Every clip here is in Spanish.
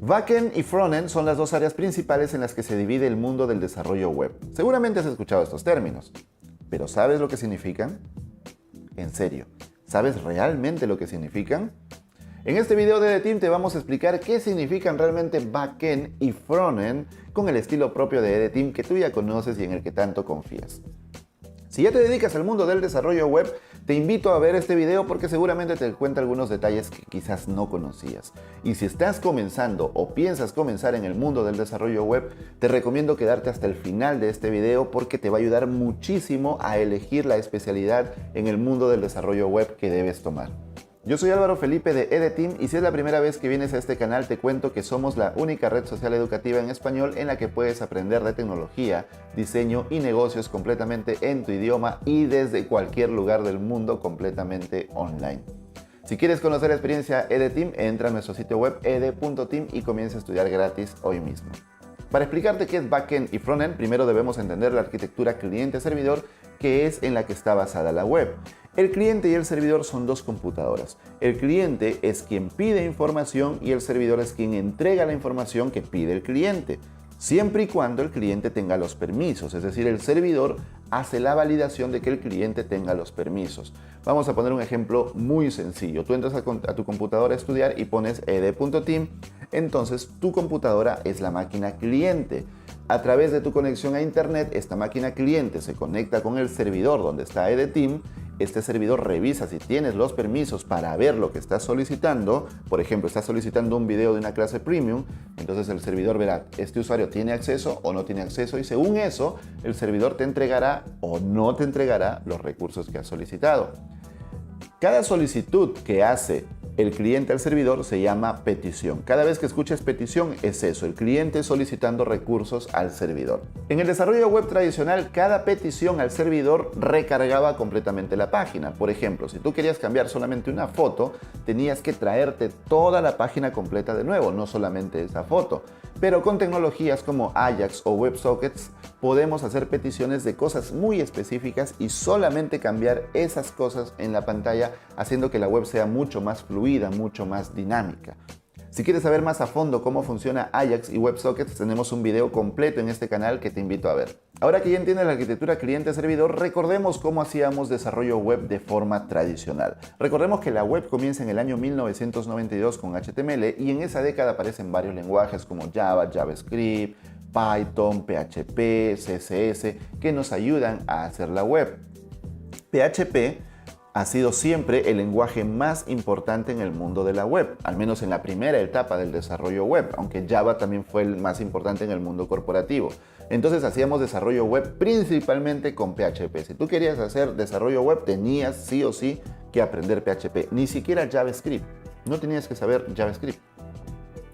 Backend y frontend son las dos áreas principales en las que se divide el mundo del desarrollo web. Seguramente has escuchado estos términos, pero ¿sabes lo que significan? En serio, ¿sabes realmente lo que significan? En este video de EDEteam te vamos a explicar qué significan realmente backend y frontend con el estilo propio de EDEteam que tú ya conoces y en el que tanto confías. Si ya te dedicas al mundo del desarrollo web, te invito a ver este video porque seguramente te cuenta algunos detalles que quizás no conocías. Y si estás comenzando o piensas comenzar en el mundo del desarrollo web, te recomiendo quedarte hasta el final de este video porque te va a ayudar muchísimo a elegir la especialidad en el mundo del desarrollo web que debes tomar. Yo soy Álvaro Felipe de EDEteam y si es la primera vez que vienes a este canal te cuento que somos la única red social educativa en español en la que puedes aprender de tecnología, diseño y negocios completamente en tu idioma y desde cualquier lugar del mundo completamente online. Si quieres conocer la experiencia EDEteam, entra a nuestro sitio web ed.team y comienza a estudiar gratis hoy mismo. Para explicarte qué es backend y frontend, primero debemos entender la arquitectura cliente-servidor que es en la que está basada la web. El cliente y el servidor son dos computadoras. El cliente es quien pide información y el servidor es quien entrega la información que pide el cliente, siempre y cuando el cliente tenga los permisos, es decir, el servidor hace la validación de que el cliente tenga los permisos. Vamos a poner un ejemplo muy sencillo. Tú entras a tu computadora a estudiar y pones ed.team, entonces tu computadora es la máquina cliente. A través de tu conexión a internet, esta máquina cliente se conecta con el servidor donde está EDEteam. Este servidor revisa si tienes los permisos para ver lo que estás solicitando. Por ejemplo, estás solicitando un video de una clase premium, entonces el servidor verá, este usuario tiene acceso o no tiene acceso y según eso, el servidor te entregará o no te entregará los recursos que has solicitado. Cada solicitud que hace el cliente al servidor se llama petición. Cada vez que escuches petición es eso, el cliente solicitando recursos al servidor. En el desarrollo web tradicional, cada petición al servidor recargaba completamente la página. Por ejemplo, si tú querías cambiar solamente una foto, tenías que traerte toda la página completa de nuevo, no solamente esa foto. Pero con tecnologías como Ajax o WebSockets podemos hacer peticiones de cosas muy específicas y solamente cambiar esas cosas en la pantalla, haciendo que la web sea mucho más fluida, mucho más dinámica. Si quieres saber más a fondo cómo funciona Ajax y WebSockets, tenemos un video completo en este canal que te invito a ver. Ahora que ya entiendes la arquitectura cliente-servidor, recordemos cómo hacíamos desarrollo web de forma tradicional. Recordemos que la web comienza en el año 1992 con HTML y en esa década aparecen varios lenguajes como Java, JavaScript, Python, PHP, CSS, que nos ayudan a hacer la web. PHP ha sido siempre el lenguaje más importante en el mundo de la web, al menos en la primera etapa del desarrollo web, aunque Java también fue el más importante en el mundo corporativo. Entonces hacíamos desarrollo web principalmente con PHP. Si tú querías hacer desarrollo web, tenías sí o sí que aprender PHP, ni siquiera JavaScript. No tenías que saber JavaScript.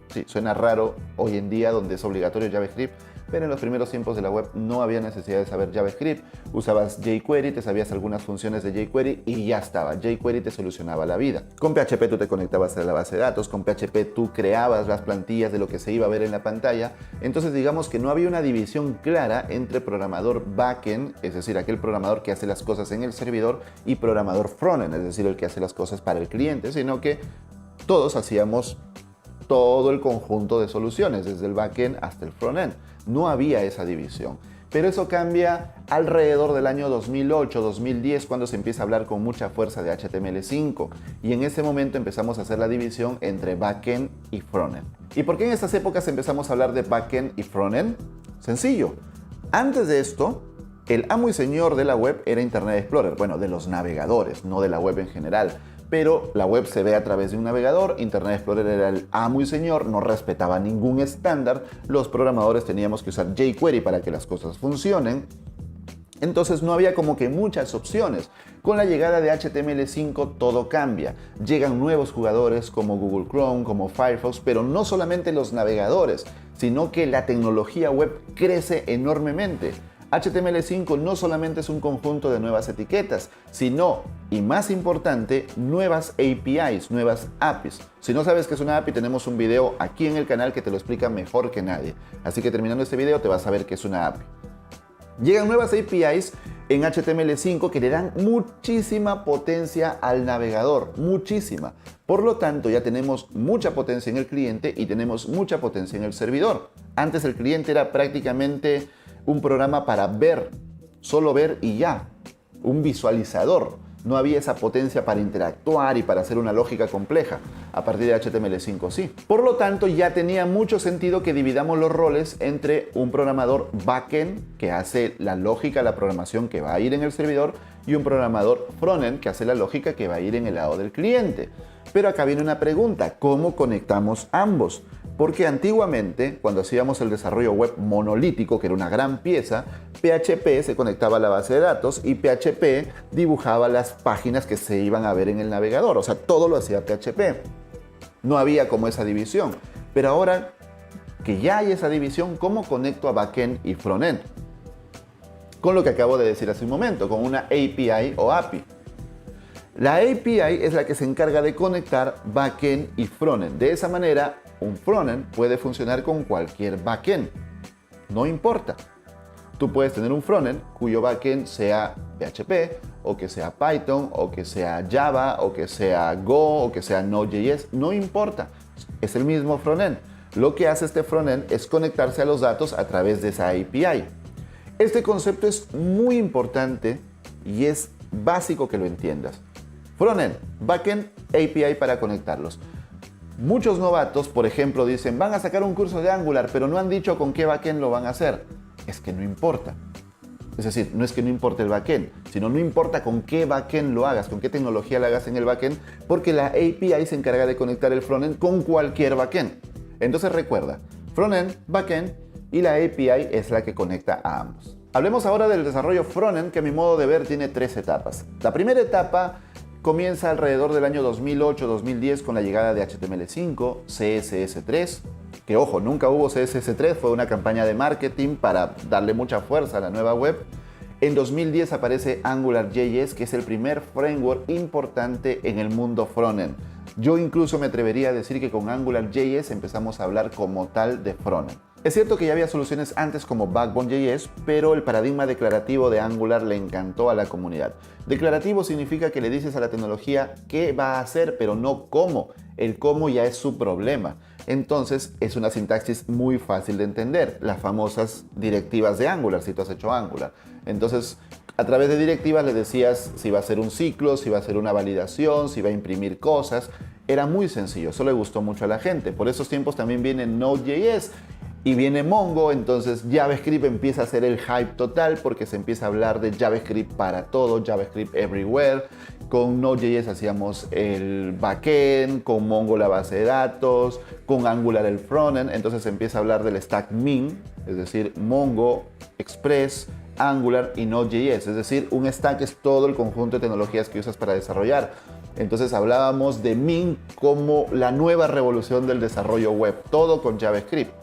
Sí, suena raro hoy en día donde es obligatorio JavaScript, pero en los primeros tiempos de la web no había necesidad de saber JavaScript. Usabas jQuery, te sabías algunas funciones de jQuery y ya estaba. jQuery te solucionaba la vida. Con PHP tú te conectabas a la base de datos, con PHP tú creabas las plantillas de lo que se iba a ver en la pantalla. Entonces digamos que no había una división clara entre programador backend, es decir, aquel programador que hace las cosas en el servidor, y programador frontend, es decir, el que hace las cosas para el cliente, sino que todos hacíamos todo el conjunto de soluciones, desde el backend hasta el frontend. No había esa división. Pero eso cambia alrededor del año 2008-2010 cuando se empieza a hablar con mucha fuerza de HTML5 y en ese momento empezamos a hacer la división entre backend y frontend. ¿Y por qué en estas épocas empezamos a hablar de backend y frontend? Sencillo. Antes de esto, el amo y señor de la web era Internet Explorer, bueno, de los navegadores, no de la web en general. Pero la web se ve a través de un navegador, Internet Explorer era el amo y señor, no respetaba ningún estándar, los programadores teníamos que usar jQuery para que las cosas funcionen, entonces no había como que muchas opciones. Con la llegada de HTML5 todo cambia, llegan nuevos jugadores como Google Chrome, como Firefox, pero no solamente los navegadores, sino que la tecnología web crece enormemente. HTML5 no solamente es un conjunto de nuevas etiquetas, sino, y más importante, nuevas APIs, nuevas APIs. Si no sabes qué es una API, tenemos un video aquí en el canal que te lo explica mejor que nadie. Así que terminando este video te vas a ver qué es una API. Llegan nuevas APIs en HTML5 que le dan muchísima potencia al navegador, muchísima. Por lo tanto, ya tenemos mucha potencia en el cliente y tenemos mucha potencia en el servidor. Antes el cliente era prácticamente un programa para ver, solo ver y ya, un visualizador. No había esa potencia para interactuar y para hacer una lógica compleja. A partir de HTML5 sí. Por lo tanto, ya tenía mucho sentido que dividamos los roles entre un programador backend que hace la lógica, la programación que va a ir en el servidor, y un programador frontend que hace la lógica que va a ir en el lado del cliente. Pero acá viene una pregunta: ¿cómo conectamos ambos? Porque antiguamente, cuando hacíamos el desarrollo web monolítico, que era una gran pieza, PHP se conectaba a la base de datos y PHP dibujaba las páginas que se iban a ver en el navegador. O sea, todo lo hacía PHP. No había como esa división. Pero ahora que ya hay esa división, ¿cómo conecto a backend y frontend? Con lo que acabo de decir hace un momento, con una API o API. La API es la que se encarga de conectar backend y frontend. De esa manera, un frontend puede funcionar con cualquier backend. No importa. Tú puedes tener un frontend cuyo backend sea PHP, o que sea Python, o que sea Java, o que sea Go, o que sea Node.js. No importa. Es el mismo frontend. Lo que hace este frontend es conectarse a los datos a través de esa API. Este concepto es muy importante y es básico que lo entiendas. Frontend, backend, API para conectarlos. Muchos novatos, por ejemplo, dicen, van a sacar un curso de Angular, pero no han dicho con qué backend lo van a hacer. Es que no importa. Es decir, no es que no importe el backend, sino no importa con qué backend lo hagas, con qué tecnología lo hagas en el backend, porque la API se encarga de conectar el frontend con cualquier backend. Entonces recuerda, frontend, backend, y la API es la que conecta a ambos. Hablemos ahora del desarrollo frontend, que a mi modo de ver tiene 3 etapas. La primera etapa comienza alrededor del año 2008-2010 con la llegada de HTML5, CSS3, que ojo, nunca hubo CSS3, fue una campaña de marketing para darle mucha fuerza a la nueva web. En 2010 aparece AngularJS, que es el primer framework importante en el mundo frontend. Yo incluso me atrevería a decir que con AngularJS empezamos a hablar como tal de frontend. Es cierto que ya había soluciones antes como Backbone.js, pero el paradigma declarativo de Angular le encantó a la comunidad. Declarativo significa que le dices a la tecnología qué va a hacer, pero no cómo. El cómo ya es su problema. Entonces es una sintaxis muy fácil de entender, las famosas directivas de Angular, si tú has hecho Angular. Entonces, a través de directivas le decías si va a ser un ciclo, si va a ser una validación, si va a imprimir cosas. Era muy sencillo, eso le gustó mucho a la gente. Por esos tiempos también viene Node.js y viene Mongo, entonces JavaScript empieza a ser el hype total porque se empieza a hablar de JavaScript para todo, JavaScript everywhere. Con Node.js hacíamos el backend, con Mongo la base de datos, con Angular el frontend, entonces se empieza a hablar del stack min, es decir, Mongo, Express, Angular y Node.js, es decir, un stack es todo el conjunto de tecnologías que usas para desarrollar. Entonces hablábamos de min como la nueva revolución del desarrollo web, todo con JavaScript.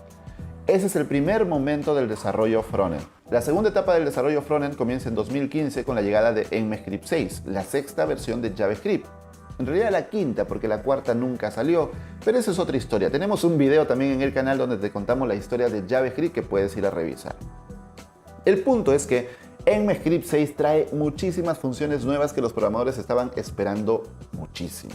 Ese es el primer momento del desarrollo frontend. La segunda etapa del desarrollo frontend comienza en 2015 con la llegada de ECMAScript 6, la sexta versión de JavaScript. En realidad la quinta, porque la cuarta nunca salió, pero esa es otra historia. Tenemos un video también en el canal donde te contamos la historia de JavaScript que puedes ir a revisar. El punto es que ECMAScript 6 trae muchísimas funciones nuevas que los programadores estaban esperando muchísimo.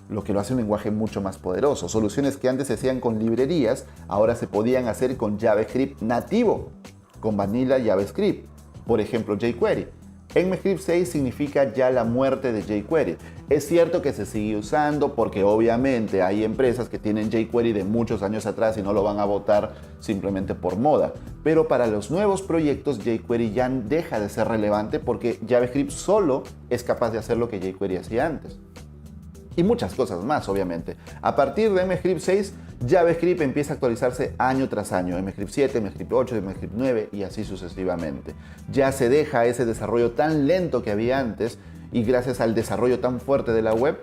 Lo que lo hace un lenguaje mucho más poderoso. Soluciones que antes se hacían con librerías, ahora se podían hacer con JavaScript nativo, con Vanilla JavaScript. Por ejemplo, jQuery. ECMAScript 6 significa ya la muerte de jQuery. Es cierto que se sigue usando porque obviamente hay empresas que tienen jQuery de muchos años atrás y no lo van a botar simplemente por moda. Pero para los nuevos proyectos jQuery ya deja de ser relevante porque JavaScript solo es capaz de hacer lo que jQuery hacía antes. Y muchas cosas más, obviamente. A partir de ECMAScript 6, JavaScript empieza a actualizarse año tras año. ECMAScript 7, ECMAScript 8, ECMAScript 9 y así sucesivamente. Ya se deja ese desarrollo tan lento que había antes y gracias al desarrollo tan fuerte de la web,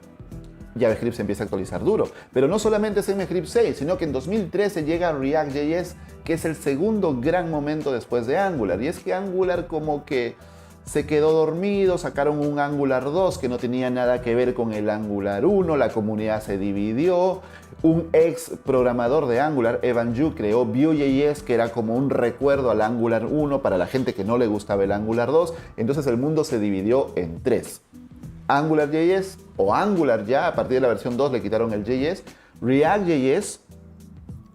JavaScript se empieza a actualizar duro. Pero no solamente es ECMAScript 6, sino que en 2013 llega React.js, que es el segundo gran momento después de Angular. Y es que Angular como que se quedó dormido, sacaron un Angular 2 que no tenía nada que ver con el Angular 1, la comunidad se dividió, un ex programador de Angular, Evan You, creó Vue.js, que era como un recuerdo al Angular 1 para la gente que no le gustaba el Angular 2, entonces el mundo se dividió en tres. AngularJS o Angular ya, a partir de la versión 2 le quitaron el JS, React.js,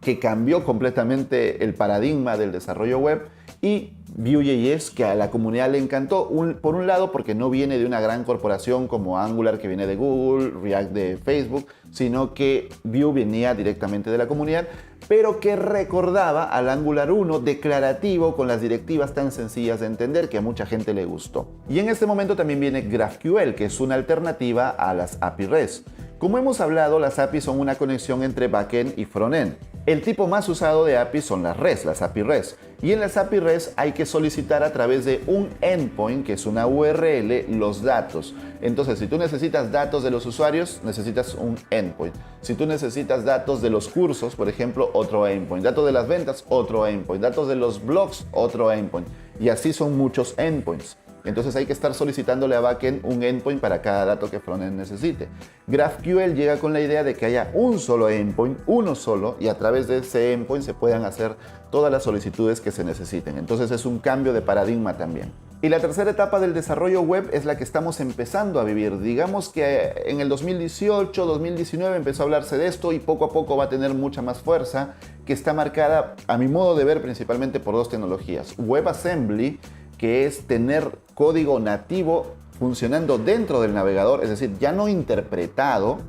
que cambió completamente el paradigma del desarrollo web, y Vue.js, que a la comunidad le encantó, por un lado porque no viene de una gran corporación como Angular, que viene de Google, React de Facebook, sino que Vue venía directamente de la comunidad, pero que recordaba al Angular 1 declarativo con las directivas tan sencillas de entender que a mucha gente le gustó. Y en este momento también viene GraphQL, que es una alternativa a las API REST. Como hemos hablado, las APIs son una conexión entre backend y frontend. El tipo más usado de APIs son las REST, las API REST. Y en las API REST hay que solicitar a través de un endpoint, que es una URL, los datos. Entonces, si tú necesitas datos de los usuarios, necesitas un endpoint. Si tú necesitas datos de los cursos, por ejemplo, otro endpoint. Datos de las ventas, otro endpoint. Datos de los blogs, otro endpoint. Y así son muchos endpoints. Entonces hay que estar solicitándole a backend un endpoint para cada dato que frontend necesite. GraphQL llega con la idea de que haya un solo endpoint, uno solo, y a través de ese endpoint se puedan hacer todas las solicitudes que se necesiten. Entonces es un cambio de paradigma también. Y la tercera etapa del desarrollo web es la que estamos empezando a vivir. Digamos que en el 2018, 2019 empezó a hablarse de esto y poco a poco va a tener mucha más fuerza, que está marcada, a mi modo de ver, principalmente por dos tecnologías. WebAssembly, que es tener código nativo funcionando dentro del navegador, es decir, ya no interpretado.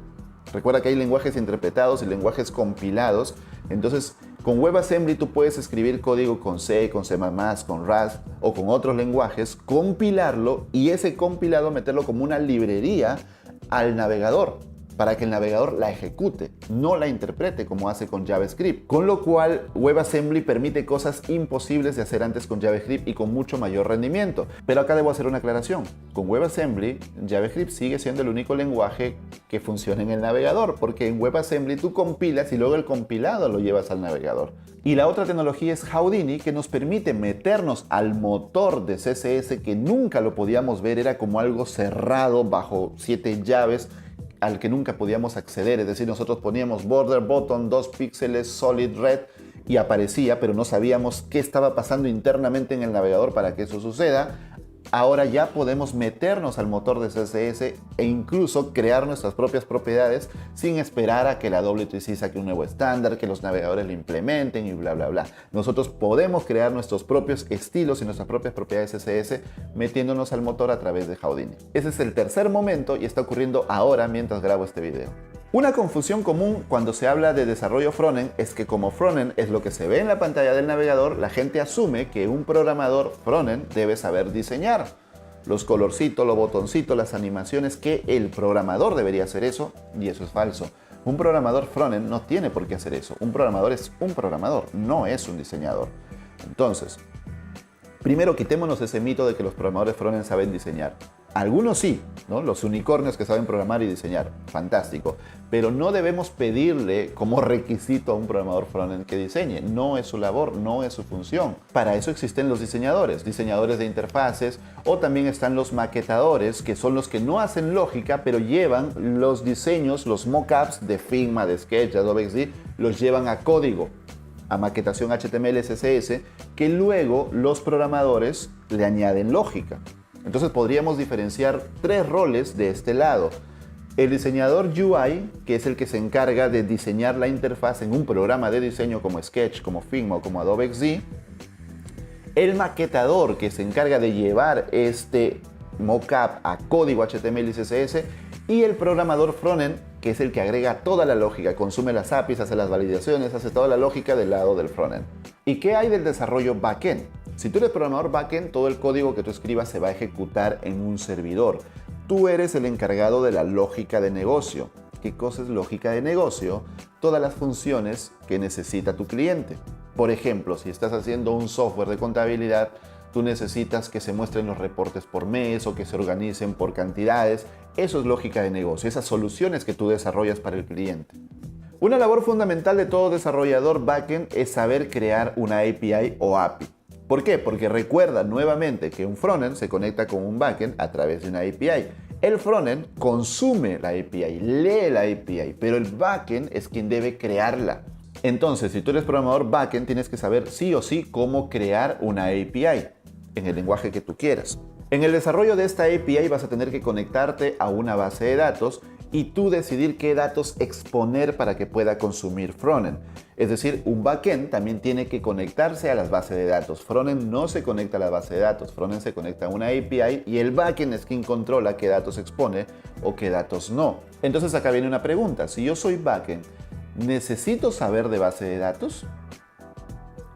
Recuerda que hay lenguajes interpretados y lenguajes compilados. Entonces, con WebAssembly tú puedes escribir código con C, con C++, con Rust o con otros lenguajes, compilarlo y ese compilado meterlo como una librería al navegador, para que el navegador la ejecute, no la interprete como hace con JavaScript. Con lo cual, WebAssembly permite cosas imposibles de hacer antes con JavaScript y con mucho mayor rendimiento. Pero acá debo hacer una aclaración. Con WebAssembly, JavaScript sigue siendo el único lenguaje que funciona en el navegador, porque en WebAssembly tú compilas y luego el compilado lo llevas al navegador. Y la otra tecnología es Houdini, que nos permite meternos al motor de CSS, que nunca lo podíamos ver, era como algo cerrado bajo 7 llaves, al que nunca podíamos acceder. Es decir, nosotros poníamos border button 2 píxeles solid red y aparecía, pero no sabíamos qué estaba pasando internamente en el navegador para que eso suceda. Ahora ya podemos meternos al motor de CSS e incluso crear nuestras propias propiedades sin esperar a que la W3C saque un nuevo estándar, que los navegadores lo implementen y bla bla bla. Nosotros podemos crear nuestros propios estilos y nuestras propias propiedades CSS metiéndonos al motor a través de Houdini. Ese es el tercer momento y está ocurriendo ahora mientras grabo este video. Una confusión común cuando se habla de desarrollo frontend es que como frontend es lo que se ve en la pantalla del navegador, la gente asume que un programador frontend debe saber diseñar los colorcitos, los botoncitos, las animaciones, que el programador debería hacer eso, y eso es falso. Un programador frontend no tiene por qué hacer eso. Un programador es un programador, no es un diseñador. Entonces, primero quitémonos ese mito de que los programadores frontend saben diseñar. Algunos sí, ¿no? Los unicornios que saben programar y diseñar, fantástico. Pero no debemos pedirle como requisito a un programador frontend que diseñe. No es su labor, no es su función. Para eso existen los diseñadores de interfaces, o también están los maquetadores, que son los que no hacen lógica, pero llevan los diseños, los mockups de Figma, de Sketch, de Adobe XD, los llevan a código, a maquetación HTML, CSS, que luego los programadores le añaden lógica. Entonces podríamos diferenciar tres roles de este lado. El diseñador UI, que es el que se encarga de diseñar la interfaz en un programa de diseño como Sketch, como Figma o como Adobe XD. El maquetador, que se encarga de llevar este mockup a código HTML y CSS. Y el programador frontend, que es el que agrega toda la lógica, consume las APIs, hace las validaciones, hace toda la lógica del lado del frontend. ¿Y qué hay del desarrollo backend? Si tú eres programador backend, todo el código que tú escribas se va a ejecutar en un servidor. Tú eres el encargado de la lógica de negocio. ¿Qué cosa es lógica de negocio? Todas las funciones que necesita tu cliente. Por ejemplo, si estás haciendo un software de contabilidad, tú necesitas que se muestren los reportes por mes o que se organicen por cantidades. Eso es lógica de negocio, esas soluciones que tú desarrollas para el cliente. Una labor fundamental de todo desarrollador backend es saber crear una API o API. ¿Por qué? Porque recuerda nuevamente que un frontend se conecta con un backend a través de una API. El frontend consume la API, lee la API, pero el backend es quien debe crearla. Entonces, si tú eres programador backend, tienes que saber sí o sí cómo crear una API en el lenguaje que tú quieras. En el desarrollo de esta API vas a tener que conectarte a una base de datos y tú decidir qué datos exponer para que pueda consumir frontend. Es decir, un backend también tiene que conectarse a las bases de datos. Frontend no se conecta a la base de datos, frontend se conecta a una API y el backend es quien controla qué datos expone o qué datos no. Entonces acá viene una pregunta, si yo soy backend, ¿necesito saber de base de datos?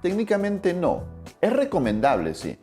Técnicamente no, es recomendable sí.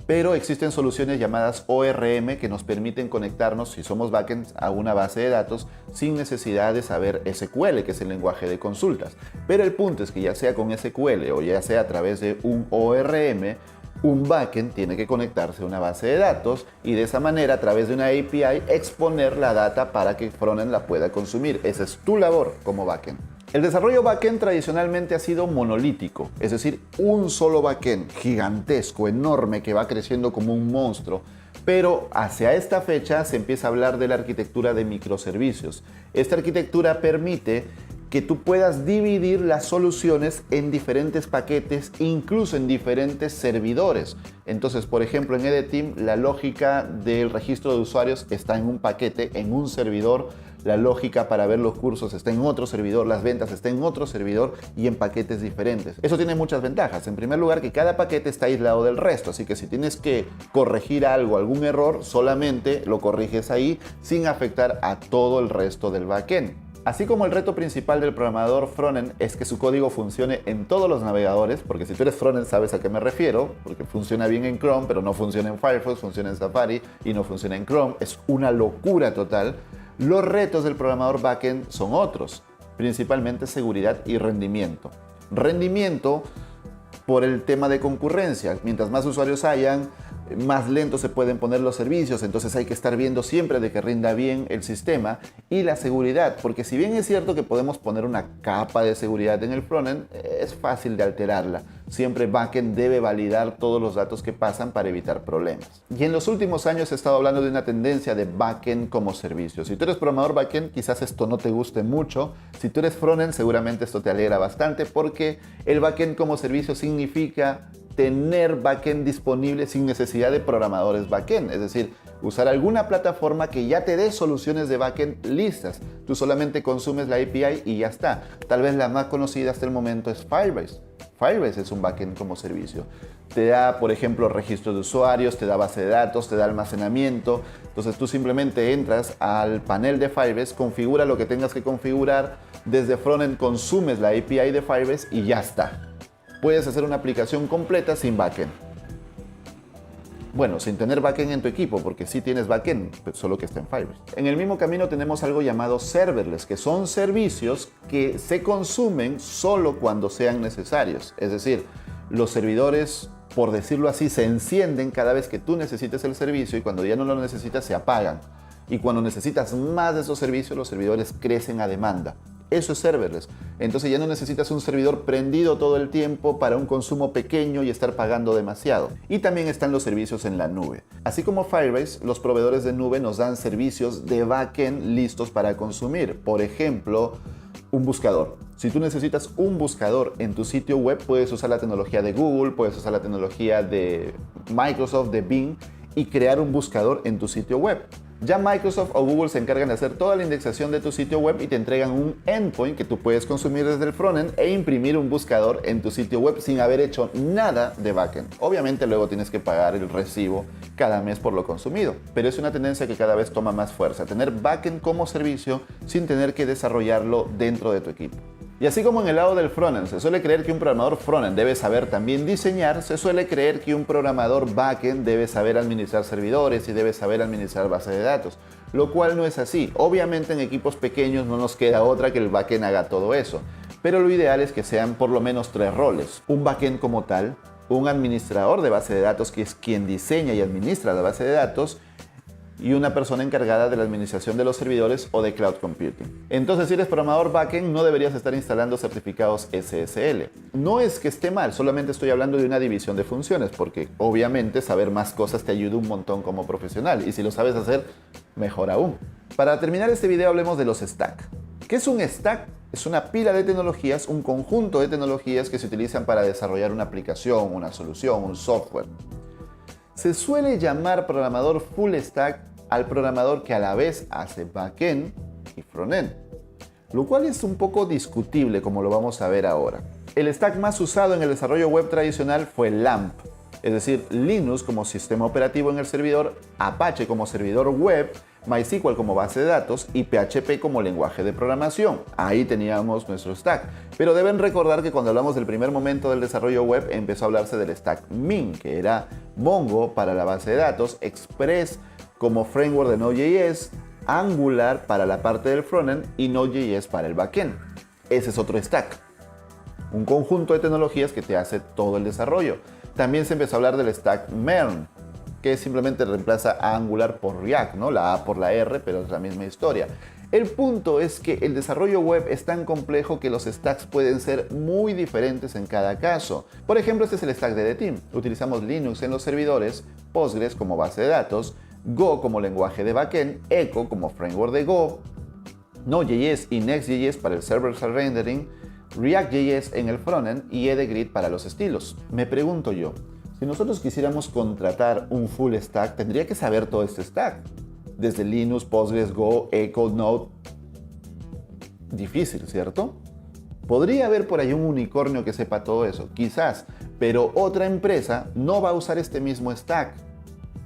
Pero existen soluciones llamadas ORM que nos permiten conectarnos, si somos backends, a una base de datos sin necesidad de saber SQL, que es el lenguaje de consultas. Pero el punto es que ya sea con SQL o ya sea a través de un ORM, un backend tiene que conectarse a una base de datos y de esa manera, a través de una API, exponer la data para que frontend la pueda consumir. Esa es tu labor como backend. El desarrollo backend tradicionalmente ha sido monolítico, es decir, un solo backend gigantesco, enorme, que va creciendo como un monstruo. Pero hacia esta fecha se empieza a hablar de la arquitectura de microservicios. Esta arquitectura permite que tú puedas dividir las soluciones en diferentes paquetes, incluso en diferentes servidores. Entonces, por ejemplo, en EDTeam la lógica del registro de usuarios está en un paquete, en un servidor. La lógica para ver los cursos está en otro servidor, las ventas está en otro servidor y en paquetes diferentes. Eso tiene muchas ventajas. En primer lugar, que cada paquete está aislado del resto, así que si tienes que corregir algo, algún error, solamente lo corriges ahí sin afectar a todo el resto del backend. Así como el reto principal del programador frontend es que su código funcione en todos los navegadores, porque si tú eres frontend sabes a qué me refiero, porque funciona bien en Chrome, pero no funciona en Firefox, funciona en Safari y no funciona en Chrome, es una locura total. Los retos del programador backend son otros, principalmente seguridad y rendimiento. Rendimiento por el tema de concurrencia. Mientras más usuarios hayan, más lentos se pueden poner los servicios, entonces hay que estar viendo siempre de que rinda bien el sistema. Y la seguridad, porque si bien es cierto que podemos poner una capa de seguridad en el frontend, es fácil de alterarla. Siempre backend debe validar todos los datos que pasan para evitar problemas. Y en los últimos años he estado hablando de una tendencia de backend como servicio. Si tú eres programador backend, quizás esto no te guste mucho. Si tú eres frontend, seguramente esto te alegra bastante, porque el backend como servicio significa tener backend disponible sin necesidad de programadores backend, es decir, usar alguna plataforma que ya te dé soluciones de backend listas. Tú solamente consumes la API y ya está. Tal vez la más conocida hasta el momento es Firebase. Firebase es un backend como servicio. Te da, por ejemplo, registro de usuarios, te da base de datos, te da almacenamiento. Entonces tú simplemente entras al panel de Firebase, configura lo que tengas que configurar. Desde frontend consumes la API de Firebase y ya está. Puedes hacer una aplicación completa sin backend. Bueno, sin tener backend en tu equipo, porque sí tienes backend, pero solo que está en Firebase. En el mismo camino tenemos algo llamado serverless, que son servicios que se consumen solo cuando sean necesarios. Es decir, los servidores, por decirlo así, se encienden cada vez que tú necesites el servicio y cuando ya no lo necesitas se apagan. Y cuando necesitas más de esos servicios, los servidores crecen a demanda. Eso es serverless. Entonces ya no necesitas un servidor prendido todo el tiempo para un consumo pequeño y estar pagando demasiado. Y también están los servicios en la nube. Así como Firebase, los proveedores de nube nos dan servicios de backend listos para consumir. Por ejemplo, un buscador. Si tú necesitas un buscador en tu sitio web, puedes usar la tecnología de Google, puedes usar la tecnología de Microsoft, de Bing, y crear un buscador en tu sitio web. Ya Microsoft o Google se encargan de hacer toda la indexación de tu sitio web y te entregan un endpoint que tú puedes consumir desde el frontend e imprimir un buscador en tu sitio web sin haber hecho nada de backend. Obviamente luego tienes que pagar el recibo cada mes por lo consumido, pero es una tendencia que cada vez toma más fuerza, tener backend como servicio sin tener que desarrollarlo dentro de tu equipo. Y así como en el lado del frontend se suele creer que un programador frontend debe saber también diseñar, se suele creer que un programador backend debe saber administrar servidores y debe saber administrar bases de datos, lo cual no es así. Obviamente en equipos pequeños no nos queda otra que el backend haga todo eso, pero lo ideal es que sean por lo menos 3 roles. Un backend como tal, un administrador de base de datos que es quien diseña y administra la base de datos, y una persona encargada de la administración de los servidores o de cloud computing. Entonces, si eres programador backend, no deberías estar instalando certificados SSL. No es que esté mal, solamente estoy hablando de una división de funciones, porque obviamente saber más cosas te ayuda un montón como profesional, y si lo sabes hacer, mejor aún. Para terminar este video hablemos de los stacks. ¿Qué es un stack? Es una pila de tecnologías, un conjunto de tecnologías que se utilizan para desarrollar una aplicación, una solución, un software. Se suele llamar programador full stack al programador que a la vez hace backend y frontend, lo cual es un poco discutible, como lo vamos a ver ahora. El stack más usado en el desarrollo web tradicional fue LAMP, es decir, Linux como sistema operativo en el servidor, Apache como servidor web, MySQL como base de datos y PHP como lenguaje de programación. Ahí teníamos nuestro stack. Pero deben recordar que cuando hablamos del primer momento del desarrollo web empezó a hablarse del stack MIN, que era Mongo para la base de datos, Express como framework de Node.js, Angular para la parte del frontend y Node.js para el backend. Ese es otro stack. Un conjunto de tecnologías que te hace todo el desarrollo. También se empezó a hablar del stack MERN, que simplemente reemplaza a Angular por React, ¿no? La A por la R, pero es la misma historia. El punto es que el desarrollo web es tan complejo que los stacks pueden ser muy diferentes en cada caso. Por ejemplo, este es el stack de The Team. Utilizamos Linux en los servidores, Postgres como base de datos, Go como lenguaje de backend, Echo como framework de Go, Node.js y Next.js para el server-side rendering, React.js en el frontend y EdgeGrid para los estilos. Me pregunto yo, si nosotros quisiéramos contratar un full stack, tendría que saber todo este stack. Desde Linux, Postgres, Go, Echo, Node. Difícil, ¿cierto? Podría haber por ahí un unicornio que sepa todo eso, quizás, pero otra empresa no va a usar este mismo stack.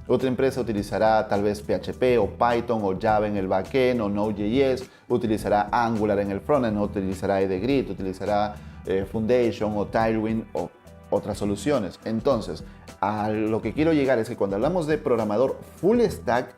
Otra empresa utilizará tal vez PHP o Python o Java en el backend o Node.js, utilizará Angular en el frontend, utilizará EdgeGrid, utilizará Foundation o Tailwind o otras soluciones. Entonces, a lo que quiero llegar es que cuando hablamos de programador full stack,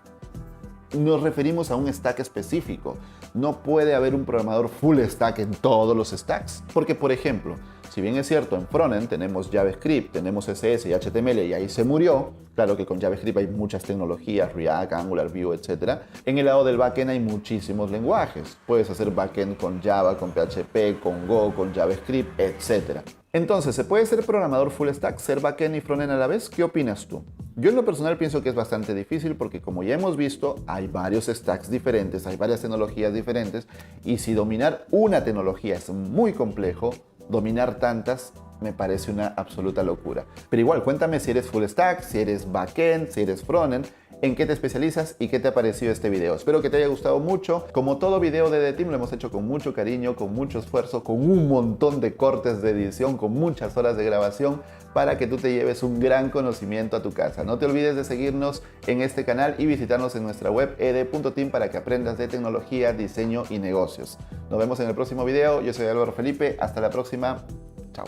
nos referimos a un stack específico. No puede haber un programador full stack en todos los stacks. Porque, por ejemplo, si bien es cierto, en frontend tenemos JavaScript, tenemos CSS y HTML y ahí se murió. Claro que con JavaScript hay muchas tecnologías, React, Angular, Vue, etc. En el lado del backend hay muchísimos lenguajes. Puedes hacer backend con Java, con PHP, con Go, con JavaScript, etc. Entonces, ¿se puede ser programador full stack, ser backend y frontend a la vez? ¿Qué opinas tú? Yo en lo personal pienso que es bastante difícil porque, como ya hemos visto, hay varios stacks diferentes, hay varias tecnologías diferentes y si dominar una tecnología es muy complejo, dominar tantas me parece una absoluta locura. Pero igual, cuéntame si eres full stack, si eres backend, si eres frontend, en qué te especializas y qué te ha parecido este video. Espero que te haya gustado mucho. Como todo video de The Team lo hemos hecho con mucho cariño, con mucho esfuerzo, con un montón de cortes de edición, con muchas horas de grabación para que tú te lleves un gran conocimiento a tu casa. No te olvides de seguirnos en este canal y visitarnos en nuestra web ed.team para que aprendas de tecnología, diseño y negocios. Nos vemos en el próximo video. Yo soy Álvaro Felipe. Hasta la próxima. Chao.